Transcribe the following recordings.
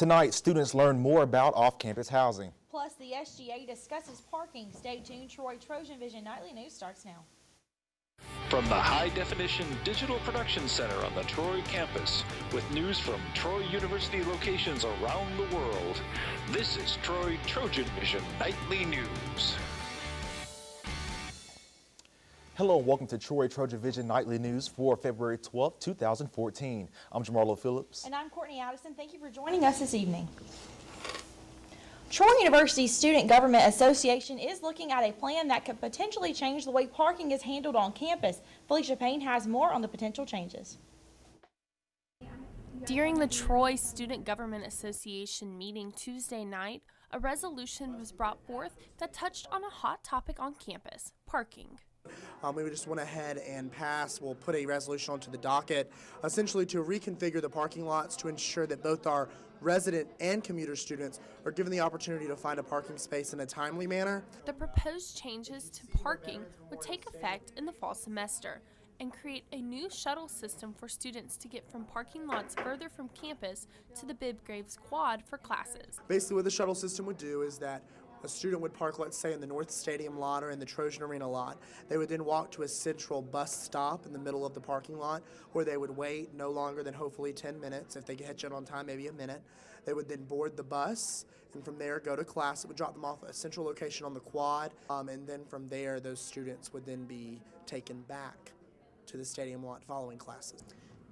Tonight, students learn more about off-campus housing. Plus, the SGA discusses parking. Stay tuned. Troy TrojanVision Nightly News starts now. From the high-definition digital production center on the Troy campus, with news from Troy University locations around the world, this is Troy TrojanVision Nightly News. Hello and welcome to Troy TrojanVision Nightly News for February 12, 2014. I'm Jamarlo Phillips. And I'm Courtney Addison. Thank you for joining us this evening. Troy University's Student Government Association is looking at a plan that could potentially change the way parking is handled on campus. Felicia Payne has more on the potential changes. During the Troy Student Government Association meeting Tuesday night, a resolution was brought forth that touched on a hot topic on campus, parking. We just went ahead and we'll put a resolution onto the docket, essentially to reconfigure the parking lots to ensure that both our resident and commuter students are given the opportunity to find a parking space in a timely manner. The proposed changes to parking would take effect in the fall semester and create a new shuttle system for students to get from parking lots further from campus to the Bibb Graves Quad for classes. Basically what the shuttle system would do is that a student would park, let's say, in the North Stadium lot or in the Trojan Arena lot. They would then walk to a central bus stop in the middle of the parking lot where they would wait no longer than hopefully 10 minutes. If they could catch it on time, maybe a minute. They would then board the bus and from there go to class. It would drop them off at a central location on the quad, and then from there those students would then be taken back to the stadium lot following classes.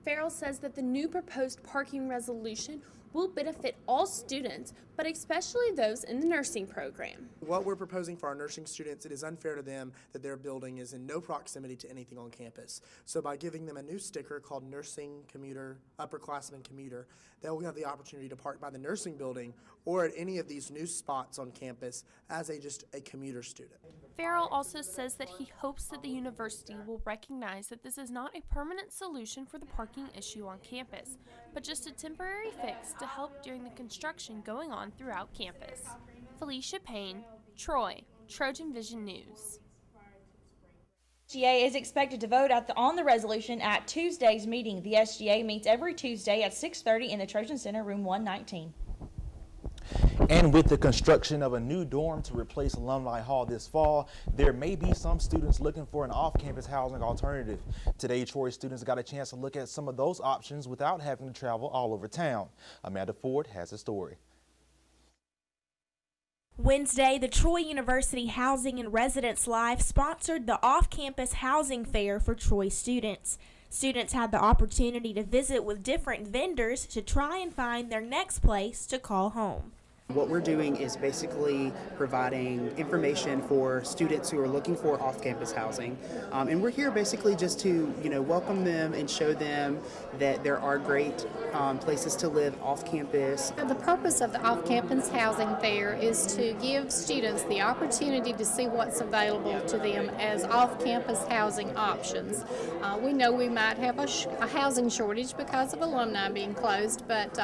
Farrell says that the new proposed parking resolution will benefit all students, but especially those in the nursing program. What we're proposing for our nursing students, it is unfair to them that their building is in no proximity to anything on campus. So by giving them a new sticker called Nursing Commuter, Upperclassman Commuter, they'll have the opportunity to park by the nursing building or at any of these new spots on campus as just a commuter student. Farrell also says that he hopes that the university will recognize that this is not a permanent solution for the parking issue on campus, but just a temporary fix to help during the construction going on throughout campus. Felicia Payne, Troy, TrojanVision News. SGA is expected to vote on the resolution at Tuesday's meeting. The SGA meets every Tuesday at 6:30 in the Trojan Center, room 119. And with the construction of a new dorm to replace Alumni Hall this fall, there may be some students looking for an off-campus housing alternative. Today, Troy students got a chance to look at some of those options without having to travel all over town. Amanda Ford has a story. Wednesday, the Troy University Housing and Residence Live sponsored the off-campus housing fair for Troy students. Students had the opportunity to visit with different vendors to try and find their next place to call home. What we're doing is basically providing information for students who are looking for off-campus housing, and we're here basically just to, welcome them and show them that there are great places to live off-campus. The purpose of the off-campus housing fair is to give students the opportunity to see what's available to them as off-campus housing options. We know we might have a housing shortage because of alumni being closed, but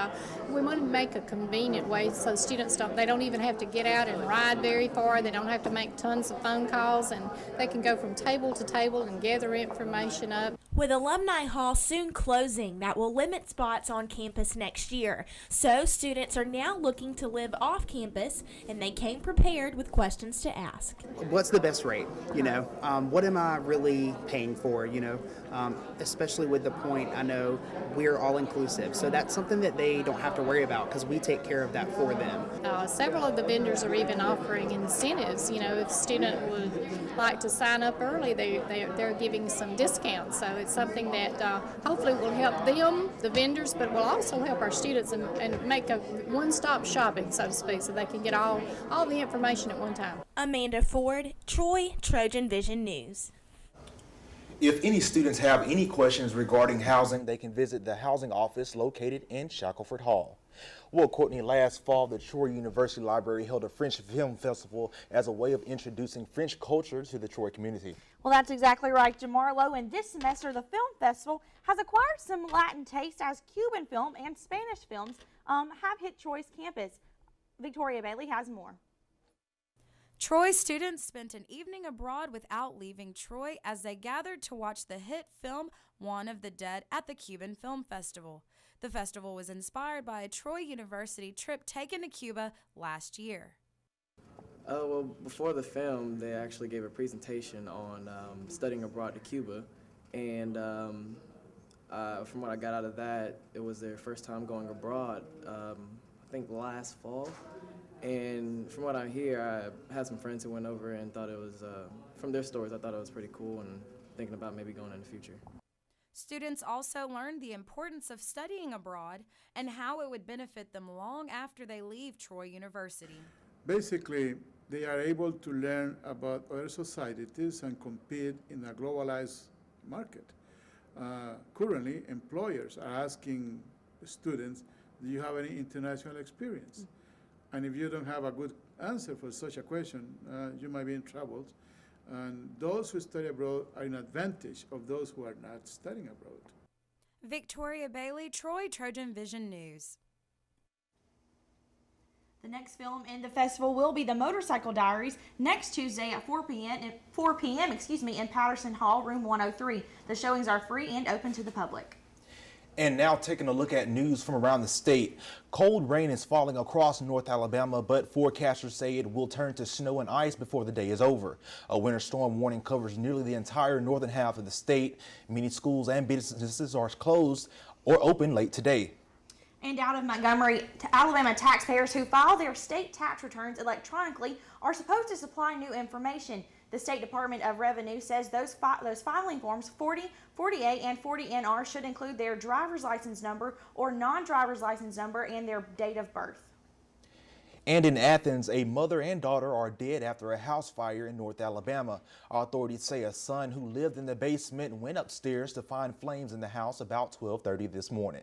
we want to make a convenient way so students they don't even have to get out and ride very far. They don't have to make tons of phone calls, and they can go from table to table and gather information up. With Alumni Hall soon closing, that will limit spots on campus next year. So students are now looking to live off campus, and they came prepared with questions to ask. What's the best rate? What am I really paying for? Especially with the point, I know we're all inclusive, so that's something that they don't have to worry about because we take care of that for them. Several of the vendors are even offering incentives. If a student would like to sign up early, they're giving some discounts. So it's something that hopefully will help them, the vendors, but will also help our students and make a one-stop shopping, so to speak, so they can get all the information at one time. Amanda Ford, Troy TrojanVision News. If any students have any questions regarding housing, they can visit the housing office located in Shackelford Hall. Well, Courtney, last fall, the Troy University Library held a French film festival as a way of introducing French culture to the Troy community. Well, that's exactly right, Jamarlo. And this semester, the film festival has acquired some Latin taste as Cuban film and Spanish films have hit Troy's campus. Victoria Bailey has more. Troy students spent an evening abroad without leaving Troy as they gathered to watch the hit film Juan of the Dead at the Cuban Film Festival. The festival was inspired by a Troy University trip taken to Cuba last year. Well, before the film, they actually gave a presentation on studying abroad to Cuba, and from what I got out of that, it was their first time going abroad, I think last fall. And from what I hear, I had some friends who went over and thought it was, from their stories, I thought it was pretty cool and thinking about maybe going in the future. Students also learned the importance of studying abroad and how it would benefit them long after they leave Troy University. Basically, they are able to learn about other societies and compete in a globalized market. Currently, employers are asking students, do you have any international experience? And if you don't have a good answer for such a question, you might be in trouble. And those who study abroad are in advantage of those who are not studying abroad. Victoria Bailey, Troy, TrojanVision News. The next film in the festival will be The Motorcycle Diaries next Tuesday at 4 p.m. In Patterson Hall, room 103. The showings are free and open to the public. And now taking a look at news from around the state. Cold rain is falling across North Alabama, but forecasters say it will turn to snow and ice before the day is over. A winter storm warning covers nearly the entire northern half of the state. Many schools and businesses are closed or open late today. And out of Montgomery, Alabama taxpayers who file their state tax returns electronically are supposed to supply new information. The State Department of Revenue says those filing forms 40, 40A, and 40NR should include their driver's license number or non-driver's license number and their date of birth. And in Athens, a mother and daughter are dead after a house fire in North Alabama. Authorities say a son who lived in the basement went upstairs to find flames in the house about 12:30 this morning.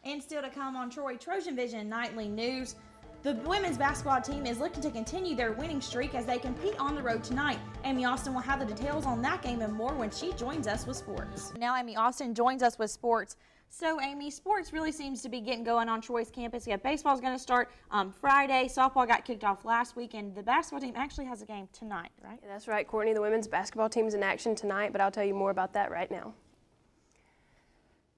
And still to come on Troy TrojanVision Nightly News. The women's basketball team is looking to continue their winning streak as they compete on the road tonight. Amy Austin will have the details on that game and more when she joins us with sports. Now Amy Austin joins us with sports. So Amy, sports really seems to be getting going on Troy's campus. Yeah, baseball's going to start Friday. Softball got kicked off last week, and the basketball team actually has a game tonight, right? Yeah, that's right, Courtney. The women's basketball team is in action tonight, but I'll tell you more about that right now.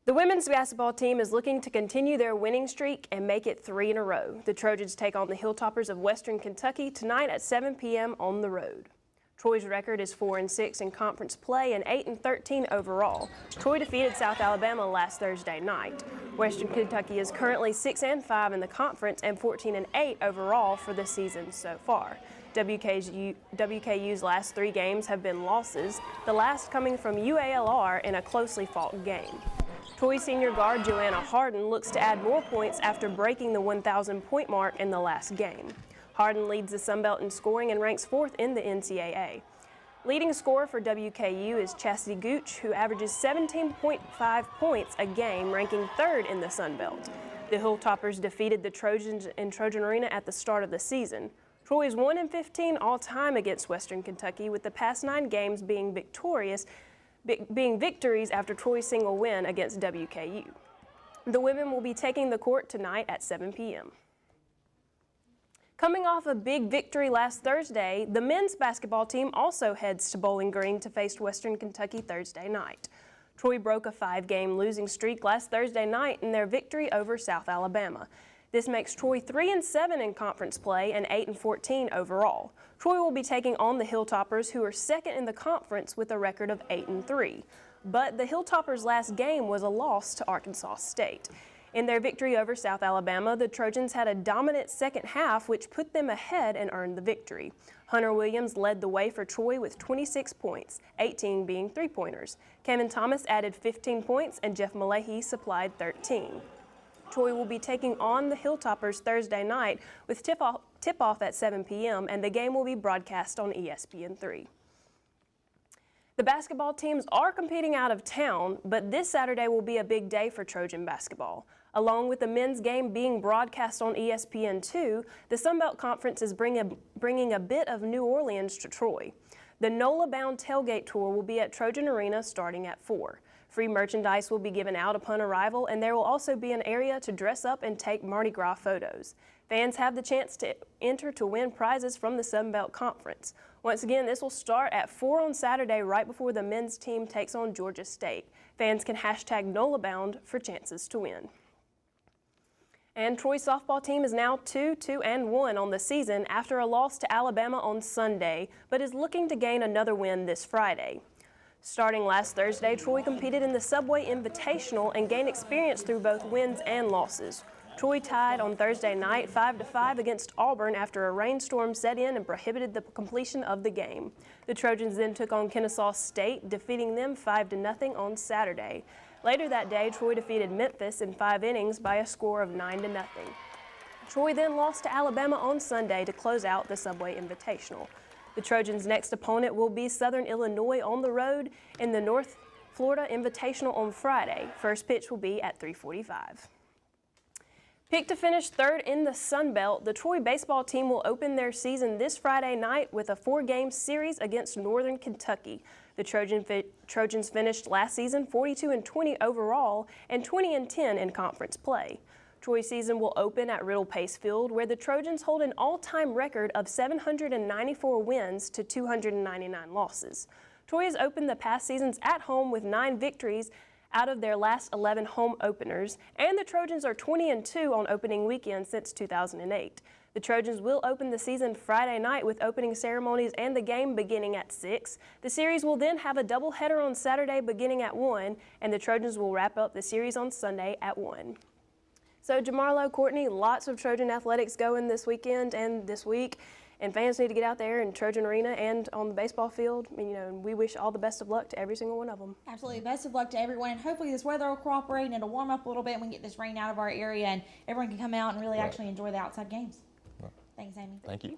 The women's basketball team is looking to continue their winning streak and make it 3 in a row. The Trojans take on the Hilltoppers of Western Kentucky tonight at 7 p.m. on the road. Troy's record is 4-6 in conference play and 8-13 overall. Troy defeated South Alabama last Thursday night. Western Kentucky is currently 6-5 in the conference and 14-8 overall for the season so far. WKU's last 3 games have been losses, the last coming from UALR in a closely fought game. Troy senior guard Joanna Harden looks to add more points after breaking the 1,000-point mark in the last game. Harden leads the Sun Belt in scoring and ranks 4th in the NCAA. Leading scorer for WKU is Chastity Gooch, who averages 17.5 points a game, ranking 3rd in the Sun Belt. The Hilltoppers defeated the Trojans in Trojan Arena at the start of the season. Troy is 1-15 all-time against Western Kentucky, with the past 9 games being victories after Troy's single win against WKU. The women will be taking the court tonight at 7 p.m. Coming off a big victory last Thursday, the men's basketball team also heads to Bowling Green to face Western Kentucky Thursday night. Troy broke a 5-game losing streak last Thursday night in their victory over South Alabama. This makes Troy 3-7 in conference play and 8-14 overall. Troy will be taking on the Hilltoppers, who are 2nd in the conference with a record of 8-3. But the Hilltoppers' last game was a loss to Arkansas State. In their victory over South Alabama, the Trojans had a dominant second half, which put them ahead and earned the victory. Hunter Williams led the way for Troy with 26 points, 18 being three-pointers. Kevin Thomas added 15 points, and Jeff Malahy supplied 13. Troy will be taking on the Hilltoppers Thursday night with tip-off at 7 p.m., and the game will be broadcast on ESPN3. The basketball teams are competing out of town, but this Saturday will be a big day for Trojan basketball. Along with the men's game being broadcast on ESPN2, the Sun Belt Conference is bringing a bit of New Orleans to Troy. The NOLA-bound tailgate tour will be at Trojan Arena starting at 4. Free merchandise will be given out upon arrival, and there will also be an area to dress up and take Mardi Gras photos. Fans have the chance to enter to win prizes from the Sun Belt Conference. Once again, this will start at 4 on Saturday, right before the men's team takes on Georgia State. Fans can hashtag NOLAbound for chances to win. And Troy's softball team is now 2-1 on the season after a loss to Alabama on Sunday, but is looking to gain another win this Friday. Starting last Thursday, Troy competed in the Subway Invitational and gained experience through both wins and losses. Troy tied on Thursday night 5-5 against Auburn after a rainstorm set in and prohibited the completion of the game. The Trojans then took on Kennesaw State, defeating them 5-0 on Saturday. Later that day, Troy defeated Memphis in 5 innings by a score of 9-0. Troy then lost to Alabama on Sunday to close out the Subway Invitational. The Trojans' next opponent will be Southern Illinois on the road in the North Florida Invitational on Friday. First pitch will be at 3:45. Picked to finish third in the Sun Belt, the Troy baseball team will open their season this Friday night with a 4-game series against Northern Kentucky. The Trojans finished last season 42-20 overall and 20-10 in conference play. Troy's season will open at Riddle Pace Field, where the Trojans hold an all-time record of 794 wins to 299 losses. Troy has opened the past seasons at home with 9 victories out of their last 11 home openers, and the Trojans are 20-2 on opening weekend since 2008. The Trojans will open the season Friday night with opening ceremonies and the game beginning at 6. The series will then have a doubleheader on Saturday beginning at 1, and the Trojans will wrap up the series on Sunday at 1. So Jamarlo, Courtney, lots of Trojan athletics going this weekend and this week, and fans need to get out there in Trojan Arena and on the baseball field. And, we wish all the best of luck to every single one of them. Absolutely. Best of luck to everyone, and hopefully this weather will cooperate and it'll warm up a little bit and we can get this rain out of our area and everyone can come out and really actually enjoy the outside games. Thanks, Amy. Thank you.